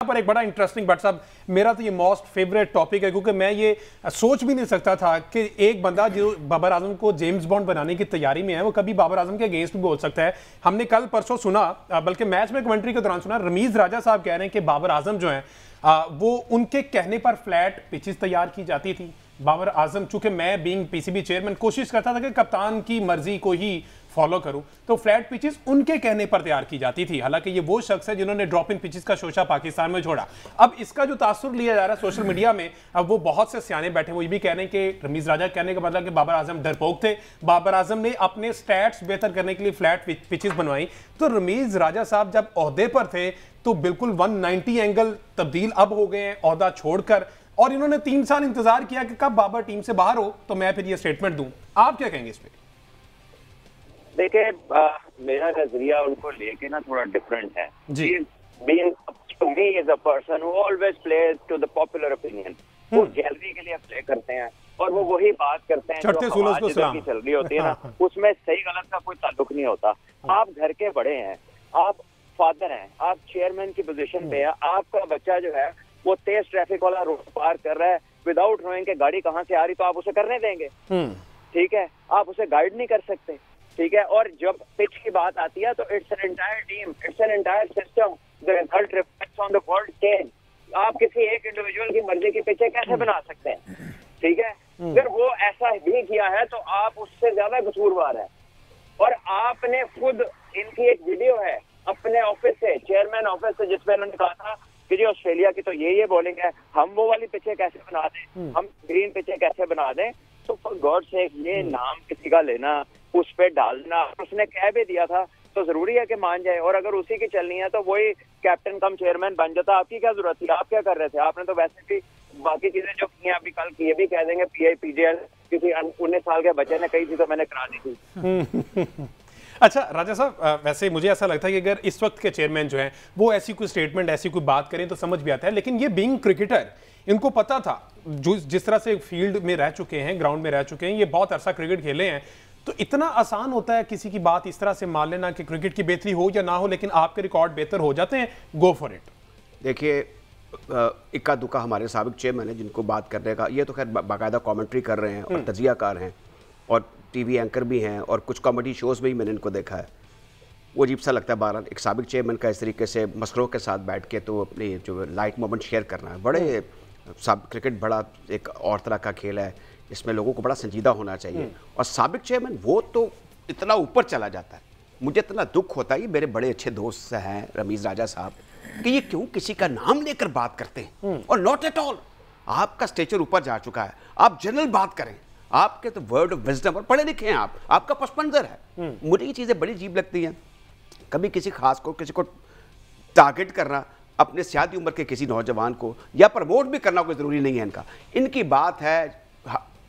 पर एक बड़ा इंटरेस्टिंग बट साहब मेरा तो ये मोस्ट फेवरेट टॉपिक है क्योंकि मैं ये सोच भी नहीं सकता था कि एक बंदा जो बाबर आजम को जेम्स बॉन्ड बनाने की तैयारी में है वो कभी बाबर आजम के अगेंस्ट भी बोल सकता है। हमने कल परसों सुना, बल्कि मैच में कमेंट्री के दौरान सुना, रमीज राजा साहब कह रहे हैं कि बाबर आजम जो है वो उनके कहने पर फ्लैट पिचेस तैयार की जाती थी। बाबर आजम, चूंकि मैं बीइंग पीसीबी चेयरमैन कोशिश करता था कि कप्तान की मर्जी को ही फॉलो करूं, तो फ्लैट पिचेस उनके कहने पर तैयार की जाती थी। हालांकि ये वो शख्स है जिन्होंने ड्रॉप इन पिचेस का शोशा पाकिस्तान में छोड़ा। अब इसका जो तासुर लिया जा रहा है सोशल मीडिया में, अब वो बहुत से सियाने बैठे वो ये भी कह रहे हैं कि रमीज राजा कहने का मतलब कि बाबर आजम डरपोक थे, बाबर आजम ने अपने स्टैट्स बेहतर करने के लिए फ्लैट पिचेस बनवाई। तो रमीज राजा साहब जब ओहदे पर थे तो बिल्कुल 190 एंगल तब्दील अब हो गए हैं ओहदा छोड़कर, और इन्होंने 3 साल इंतजार किया कि कब बाबर टीम से बाहर हो तो मैं फिर ये स्टेटमेंट दूं। आप क्या कहेंगे इस पे? देखिए, मेरा नजरिया उनको लेके ना थोड़ा डिफरेंट है जी। Being to me is a person who always plays to the popular opinion। वो गैलरी के लिए प्ले करते हैं और वो वही बात करते हैं जो की चल रही होती है ना, उसमें सही गलत का कोई ताल्लुक नहीं होता। आप घर के बड़े हैं, आप फादर हैं, आप चेयरमैन की पोजीशन पे है, आपका बच्चा जो है वो तेज ट्रैफिक वाला रोड पार कर रहा है विदाउट नोइंग के गाड़ी कहाँ से आ रही, तो आप उसे करने देंगे? ठीक है, आप उसे गाइड नहीं कर सकते। ठीक है, और जब पिच की बात आती है तो it's an entire team, it's an entire system, the result reflects on the world stage. आप किसी एक इंडिविजुअल की मर्जी की पिचें कैसे बना सकते हैं? ठीक है, अगर वो ऐसा भी किया है तो आप उससे ज्यादा कसूरवार है। और आपने खुद, इनकी एक वीडियो है अपने ऑफिस से, चेयरमैन ऑफिस से, जिसमें उन्होंने कहा था कि जी ऑस्ट्रेलिया की तो ये बॉलिंग है, हम वो वाली पिचें कैसे बना दें, हम ग्रीन पिचें कैसे बना दें। तो फॉर गॉड सेक ये नाम किसी का लेना, उस पे डालना, उसने कह भी दिया था तो जरूरी है कि मान जाए। और अगर उसी की चलनी है तो वही कैप्टन कम चेयरमैन बन जाता। आपकी क्या जरूरत थी? आप क्या कर रहे थे? आपने तो वैसे भी बाकी चीजें जो की हैं, अभी कल ये भी कह देंगे PIPJL किसी 19 साल के बच्चे ने कही थी तो मैंने करा दी थी। अच्छा राजा साहब, वैसे मुझे ऐसा लगता है कि अगर इस वक्त के चेयरमैन जो हैं वो ऐसी कोई स्टेटमेंट, ऐसी कोई बात करें तो समझ भी आता है, लेकिन ये बीइंग क्रिकेटर इनको पता था, जो जिस तरह से फील्ड में रह चुके हैं, ग्राउंड में रह चुके हैं, ये बहुत अरसा क्रिकेट खेले हैं, तो इतना आसान होता है किसी की बात इस तरह से मान लेना कि क्रिकेट की बेहतरी हो या ना हो, लेकिन आपके रिकॉर्ड बेहतर हो जाते हैं, गो फॉर इट। देखिए, इक्का दुक्का हमारे साबिक चेयरमैन है जिनको बात करने का, ये तो खैर बाकायदा कमेंट्री कर रहे हैं और तजियाकार हैं और टीवी एंकर भी हैं और कुछ कॉमेडी शोज़ में ही मैंने इनको देखा है। वो अजीब सा लगता है बहरहाल एक साबिक चेयरमैन का इस तरीके से मसलों के साथ बैठ के तो अपनी जो लाइट मोमेंट शेयर करना है। बड़े क्रिकेट बड़ा एक और तरह का खेल है, इसमें लोगों को बड़ा संजीदा होना चाहिए। और साबिक चेयरमैन वो तो इतना ऊपर चला जाता है, मुझे इतना दुख होता है। ये मेरे बड़े अच्छे दोस्त हैं रमीज राजा साहब, कि ये क्यों किसी का नाम लेकर बात करते हैं। और नॉट एट ऑल, आपका स्टेचर ऊपर जा चुका है, आप जनरल बात करें, आपके तो वर्ड ऑफ विजडम, और पढ़े लिखे हैं आप, आपका पस मंजर है। मुझे ये चीज़ें बड़ी अजीब लगती हैं। कभी किसी खास को, किसी को टारगेट करना, अपने सियादी उम्र के किसी नौजवान को या प्रमोट भी करना कोई ज़रूरी नहीं है इनका। इनकी बात है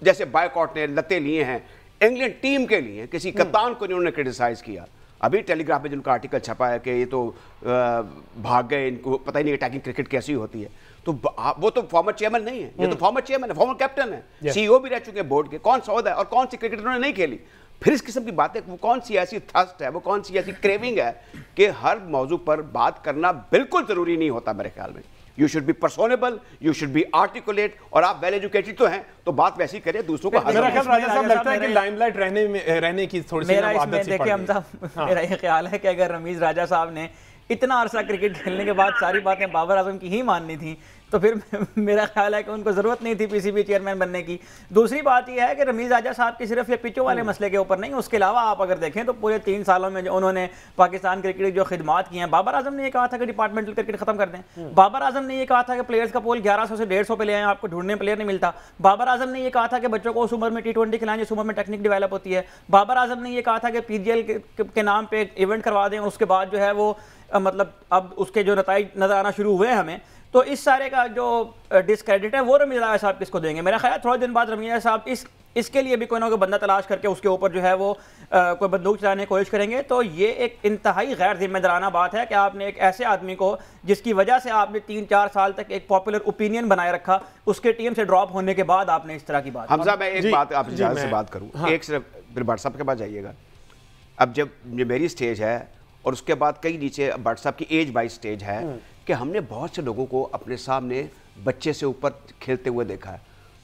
जैसे बायकॉट ने लते लिए हैं इंग्लैंड टीम के लिए, किसी कप्तान को इन्होंने क्रिटिसाइज़ किया। अभी टेलीग्राफ में जिनका आर्टिकल छपा है कि ये तो भाग गए, इनको पता ही नहीं अटैकिंग क्रिकेट कैसी होती है। तो वो तो फॉर्मर चेयरमैन नहीं है, ये तो फॉर्मर चेयरमैन है, फॉर्मर कैप्टन है, CEO भी रह चुके हैं बोर्ड के। कौन सा ओहदा है और कौन सी क्रिकेट उन्होंने नहीं खेली? फिर इस किस्म की बातें, वो कौन सी ऐसी थर्स्ट है, वो कौन सी ऐसी क्रेविंग है कि हर मौजू पर बात करना बिल्कुल ज़रूरी नहीं होता मेरे ख्याल में। You should be personable, you should be articulate, और आप वेल एजुकेटेड तो हैं तो बात वैसी करें दूसरों को। मेरा ख्याल राजा साहब लगता है कि लाइमलाइट रहने की थोड़ी सी आदत सी पड़ गई। मेरा ये ख्याल है कि अगर रमीज राजा साहब ने इतना अरसा क्रिकेट खेलने के बाद सारी बातें बाबर आजम की ही माननी थी तो फिर मेरा ख्याल है कि उनको ज़रूरत नहीं थी PCB चेयरमैन बनने की। दूसरी बात यह है कि रमीज राजा साहब की सिर्फ ये पिचों वाले मसले के ऊपर नहीं, उसके अलावा आप अगर देखें तो पूरे 3 सालों में जो उन्होंने पाकिस्तान क्रिकेट की जो खिदमात की हैं, बाबर आजम ने ये कहा था कि डिपार्टमेंटल क्रिकेट खत्म कर दें। बाबर आजम ने ये कहा था कि प्लेयर्स का पोल 1100 से 150 पे ले आए, आपको ढूंढने प्लेयर नहीं मिलता। बाबर आजम ने ये कहा था कि बच्चों को उस उम्र में T20 खिलाएं जिस उम्र में टेक्निक डेवलप होती है। बाबर आजम ने ये कहा था कि PGL के नाम पे इवेंट करवा दें, उसके बाद जो है वो मतलब अब उसके जो नताइज नजर आना शुरू हुए हैं हमें। तो इस सारे का जो डिस्क्रेडिट है वो रमीज राजा साहब किसको देंगे? मेरा ख्याल थोड़े दिन बाद रमीज राजा साहब इसके लिए भी कोई ना कोई बंदा तलाश करके उसके ऊपर जो है वो कोई बंदूक चलाने की कोशिश करेंगे। तो ये एक इंतहाई गैर जिम्मेदाराना बात है कि आपने एक ऐसे आदमी को जिसकी वजह से आपने 3-4 साल तक एक पॉपुलर ओपिनियन बनाए रखा, उसके टीम से ड्रॉप होने के बाद आपने इस तरह की बात। हमजा, मैं एक बात आपसे ज़्यादा से बात करूँ, एक सिर्फ फिर व्हाट्सएप के बाद जाइएगा। अब जब मेरी स्टेज है और उसके बाद कई नीचे भट्ट साहब की एज वाइज स्टेज है कि हमने बहुत से लोगों को अपने सामने बच्चे से ऊपर खेलते हुए देखा है।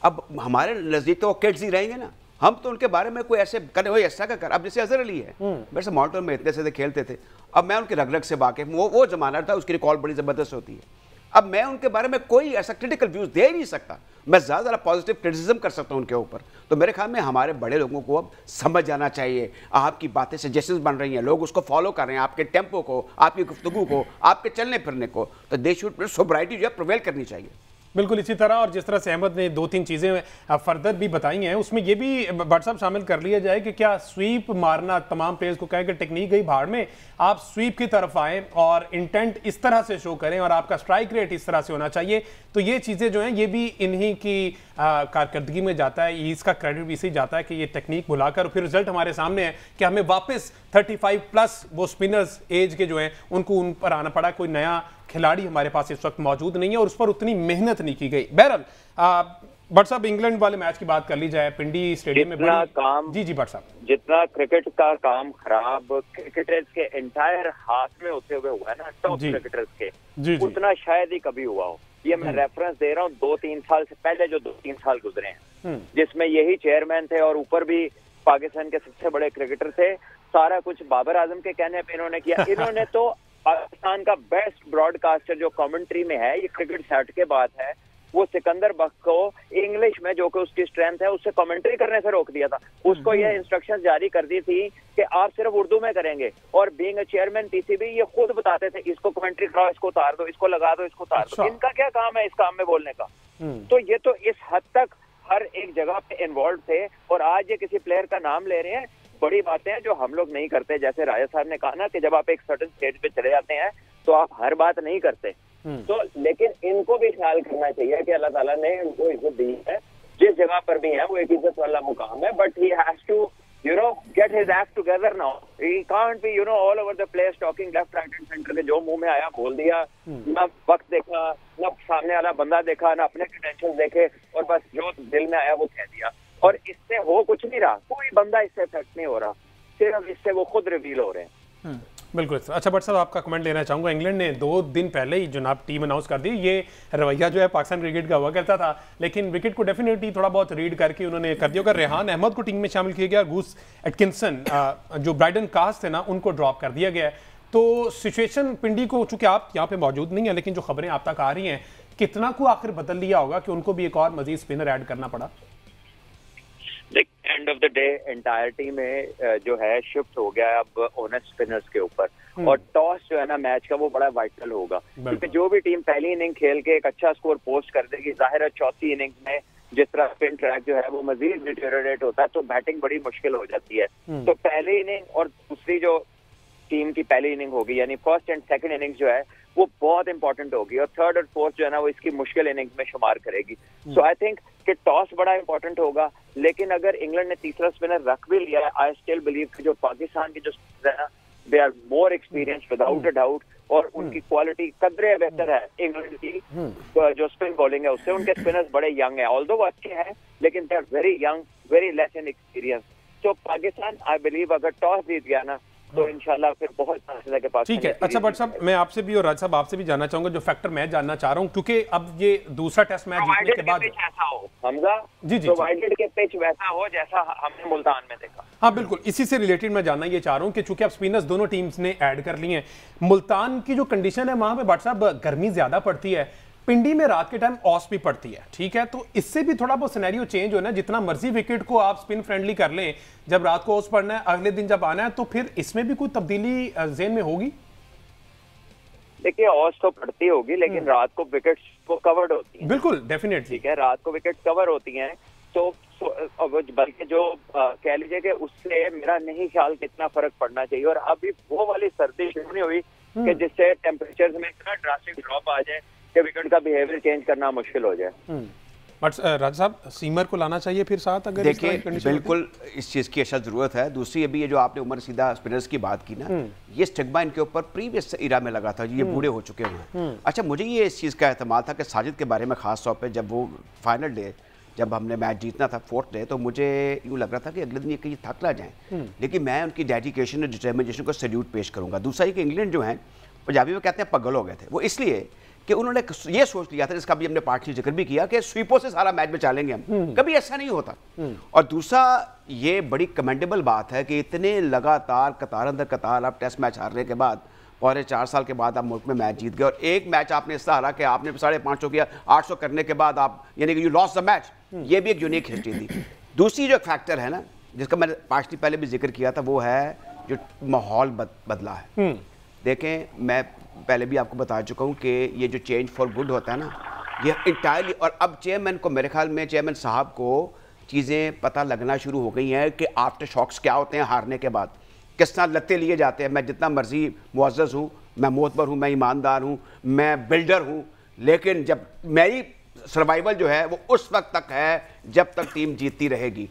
अब हमारे नज़दीक तो वो किड्स ही रहेंगे ना, हम तो उनके बारे में कोई ऐसे करे वही ऐसा कर। अब जैसे अजहर अली है, वैसे मॉनिटर में इतने से खेलते थे, अब मैं उनके रग रग से वाकिफ, वो जमाना था, उसकी रिकॉल बड़ी ज़बरदस्त होती है। अब मैं उनके बारे में कोई ऐसा क्रिटिकल व्यूज़ दे ही नहीं सकता, मैं ज़्यादा पॉजिटिव क्रिटिसिज्म कर सकता हूँ उनके ऊपर। तो मेरे ख्याल में हमारे बड़े लोगों को अब समझ जाना चाहिए, आपकी बातें सजेशंस बन रही हैं, लोग उसको फॉलो कर रहे हैं, आपके टेम्पो को, आपकी गुफ्तगू को, आपके चलने फिरने को, तो दे शुड सोब्राइटी जो है प्रिवेल करनी चाहिए। बिल्कुल इसी तरह, और जिस तरह से अहमद ने 2-3 चीज़ें फर्दर भी बताई हैं, उसमें ये भी भट्ट साहब शामिल कर लिया जाए कि क्या स्वीप मारना, तमाम प्लेयर्स को कहें कि टेक्निक गई भाड़ में, आप स्वीप की तरफ आएँ और इंटेंट इस तरह से शो करें और आपका स्ट्राइक रेट इस तरह से होना चाहिए। तो ये चीज़ें जो हैं ये भी इन्हीं की कारकर्दगी में जाता है, इसका क्रेडिट भी इसी जाता है कि ये टेक्निक बुलाकर फिर रिजल्ट हमारे सामने है कि हमें वापस 35+ वो स्पिनर्स एज के जो हैं उनको उन पर आना पड़ा। कोई नया खिलाड़ी हमारे पास इस वक्त मौजूद नहीं है और उस पर उतनी मेहनत नहीं की गई। बहरहाल भट्ट साहब, इंग्लैंड वाले मैच की बात कर ली जाए, पिंडी स्टेडियम में काम जी भट्ट साहब, जितना क्रिकेट का काम खराब क्रिकेटर्स के एंटायर हाथ में होते हुए हुआ है ना, टॉप क्रिकेटर्स के, उतना शायद ही कभी हुआ हो। ये मैं रेफरेंस दे रहा हूँ 2-3 साल से पहले, जो 2-3 साल गुजरे हैं, जिसमें यही चेयरमैन थे और ऊपर भी पाकिस्तान के सबसे बड़े क्रिकेटर थे। सारा कुछ बाबर आजम के कहने पे इन्होंने किया। इन्होंने तो पाकिस्तान का बेस्ट ब्रॉडकास्टर जो कमेंट्री में है, ये क्रिकेट सेट के बाद है, वो सिकंदर बख्श को इंग्लिश में, जो कि उसकी स्ट्रेंथ है, उससे कमेंट्री करने से रोक दिया था। उसको यह इंस्ट्रक्शंस जारी कर दी थी कि आप सिर्फ उर्दू में करेंगे, और बीइंग अ चेयरमैन पीसीबी ये खुद बताते थे, इसको कमेंट्री कराओ, इसको उतार दो, इसको लगा दो, इसको उतार दो। इनका क्या काम है इस काम में बोलने का? तो ये तो इस हद तक हर एक जगह पे इन्वॉल्व थे, और आज ये किसी प्लेयर का नाम ले रहे हैं। बड़ी बातें हैं जो हम लोग नहीं करते, जैसे राजा साहब ने कहा ना कि जब आप एक सर्टेन स्टेज पे चले जाते हैं तो आप हर बात नहीं करते। तो लेकिन इनको भी ख्याल करना चाहिए कि अल्लाह ताला ने इनको इज्जत दी है, जिस जगह पर भी है वो एक इज्जत वाला मुकाम है, but he has to get his act together now. He can't be all over the place talking left, right and center के जो मुंह में आया बोल दिया, ना वक्त देखा, ना सामने वाला बंदा देखा, ना अपने टेंशन देखे, और बस जो दिल में आया वो कह दिया। और इससे हो कुछ नहीं रहा, कोई बंदा इससे इफेक्ट नहीं हो रहा, सिर्फ इससे वो खुद रिवील हो रहे हैं। बिल्कुल। अच्छा भट्ट साहब, आपका कमेंट लेना चाहूँगा। इंग्लैंड ने 2 दिन पहले ही जनाब टीम अनाउंस कर दी। ये रवैया जो है पाकिस्तान क्रिकेट का हुआ करता था, लेकिन विकेट को डेफिनेटली थोड़ा बहुत रीड करके उन्होंने कर दिया। रेहान अहमद को टीम में शामिल किया गया, गूस एटकिंसन जो ब्राइडन कास्ट थे ना, उनको ड्रॉप कर दिया गया। तो सिचुएशन पिंडी को, चूंकि आप यहाँ पे मौजूद नहीं है, लेकिन जो खबरें आप तक आ रही हैं, कितना को आखिर बदल लिया होगा कि उनको भी एक और मजीद स्पिनर ऐड करना पड़ा? End of the day entirety में जो है शिफ्ट हो गया अब ऑनेस्ट स्पिनर्स के ऊपर, और टॉस जो है ना मैच का वो बड़ा वाइटल होगा, क्योंकि जो भी टीम पहली इनिंग खेल के एक अच्छा स्कोर पोस्ट कर देगी, जाहिर है चौथी इनिंग में जिस तरह स्पिन ट्रैक जो है वो मजीद डिटेरियोरेट होता है, तो बैटिंग बड़ी मुश्किल हो जाती है। तो पहली इनिंग और दूसरी जो टीम की पहली इनिंग होगी, यानी फर्स्ट एंड सेकंड इनिंग जो है वो बहुत इंपॉर्टेंट होगी, और थर्ड और फोर्थ जो है ना वो इसकी मुश्किल इनिंग्स में शुमार करेगी। सो आई थिंक कि टॉस बड़ा इंपॉर्टेंट होगा, लेकिन अगर इंग्लैंड ने तीसरा स्पिनर रख भी लिया है, आई स्टिल बिलीव कि जो पाकिस्तान की जो स्पिनर है ना, they are more experience without a doubt, और उनकी क्वालिटी कदरे बेहतर है इंग्लैंड की जो स्पिन बॉलिंग है उससे। उनके स्पिनर्स बड़े यंग हैं, ऑल्दो वो अच्छे हैं, लेकिन they are very young, very less in experience. तो पाकिस्तान आई बिलीव अगर टॉस जीत गया ना तो इंशाल्लाह फिर बहुत चांसेस के पास। ठीक है। अच्छा भट्ट साहब, मैं आपसे भी और राज साहब आपसे भी जानना चाहूंगा, जो फैक्टर मैं जानना चाह रहा हूं, क्योंकि अब ये दूसरा टेस्ट मैच जीतने के बाद ऐसा हो हमजा जी प्रोवाइडेड के पिच वैसा हो जैसा हमने मुल्तान में देखा। हाँ बिल्कुल, इसी से रिलेटेड मैं जानना ये चाह रहा हूँ कि चूंकि अब स्पिनर्स दोनों टीम्स ने ऐड कर लिए हैं, मुल्तान की जो कंडीशन है वहां पे भट्ट साहब गर्मी ज्यादा पड़ती है, पिंडी में रात के टाइम ऑस भी पड़ती है, ठीक है, तो इससे भी थोड़ा बहुत सिनेरियो चेंज हो ना, जितना मर्जी विकेट को आप स्पिन फ्रेंडली कर लें, जब रात को ऑस पड़ना है, अगले दिन जब आना है, तो फिर इसमें भी कोई तब्दीली जेन में होगी? देखिए ऑस तो पड़ती होगी, लेकिन रात को विकेट को कवर्ड होती है। बिल्कुल डेफिनेटली, ठीक है, रात को विकेट कवर होती हैं, तो बल्कि जो कह लीजिए कि उससे मेरा नहीं ख्याल कितना फर्क पड़ना चाहिए। और अभी वो वाली सर्दी शुरू नहीं हुई कि जिससे टेम्परेचर में इतना ड्रास्टिक ड्रॉप आ जाए कि विकेट का बिहेवियर चेंज करना मुश्किल हो जाए। बट राज साहब, सीमर को लाना चाहिए फिर साथ, अगर देखिए बिल्कुल इस चीज़ की अच्छा ज़रूरत है। दूसरी अभी ये जो आपने उमर सीधा स्पिनर्स की बात की ना, ये स्टिग्मा इनके ऊपर प्रीवियस इरा में लगा था, ये बूढ़े हो चुके हैं। अच्छा, मुझे ये इस चीज़ का एहतमाल था कि साजिद के बारे में ख़ास तौर पे जब वो फाइनल डे जब हमने मैच जीतना था 4th डे, तो मुझे यूँ लग रहा था कि अगले दिन ये कहीं थक ना जाएं, लेकिन मैं उनकी डेडिकेशन और डिटर्मिनेशन को सैल्यूट पेश करूँगा। दूसरा ये कि इंग्लैंड जो है, पंजाबी में कहते हैं पगल हो गए थे, वो इसलिए कि उन्होंने ये सोच लिया था, जिसका भी हमने पार्टली जिक्र भी किया, कि स्वीपों से सारा मैच बचा लेंगे हम। कभी ऐसा नहीं होता। और दूसरा ये बड़ी कमेंडेबल बात है कि इतने लगातार कतार अंदर कतार आप टेस्ट मैच हारने के बाद, और 4 साल के बाद आप मुल्क में मैच जीत गए, और एक मैच आपने इससे हारा कि आपने 550 किया, 800 करने के बाद आप, यानी कि यू लॉस्ट द मैच। ये भी एक यूनिक हिस्ट्री थी। दूसरी जो फैक्टर है ना, जिसका मैंने पार्टली पहले भी जिक्र किया था, वो है जो माहौल बदला है। देखें, मैं पहले भी आपको बता चुका हूँ कि ये जो चेंज फॉर गुड होता है ना, ये इंटायरली, और अब चेयरमैन को, मेरे ख्याल में चेयरमैन साहब को चीज़ें पता लगना शुरू हो गई हैं कि आफ्टर शॉक्स क्या होते हैं हारने के बाद, किस तरह लत्ते लिए जाते हैं। मैं जितना मर्जी मुअज़्ज़ज़ हूँ, मैं मोतबर हूँ, मैं ईमानदार हूँ, मैं बिल्डर हूँ, लेकिन जब मेरी सर्वाइवल जो है वो उस वक्त तक है जब तक टीम जीतती रहेगी।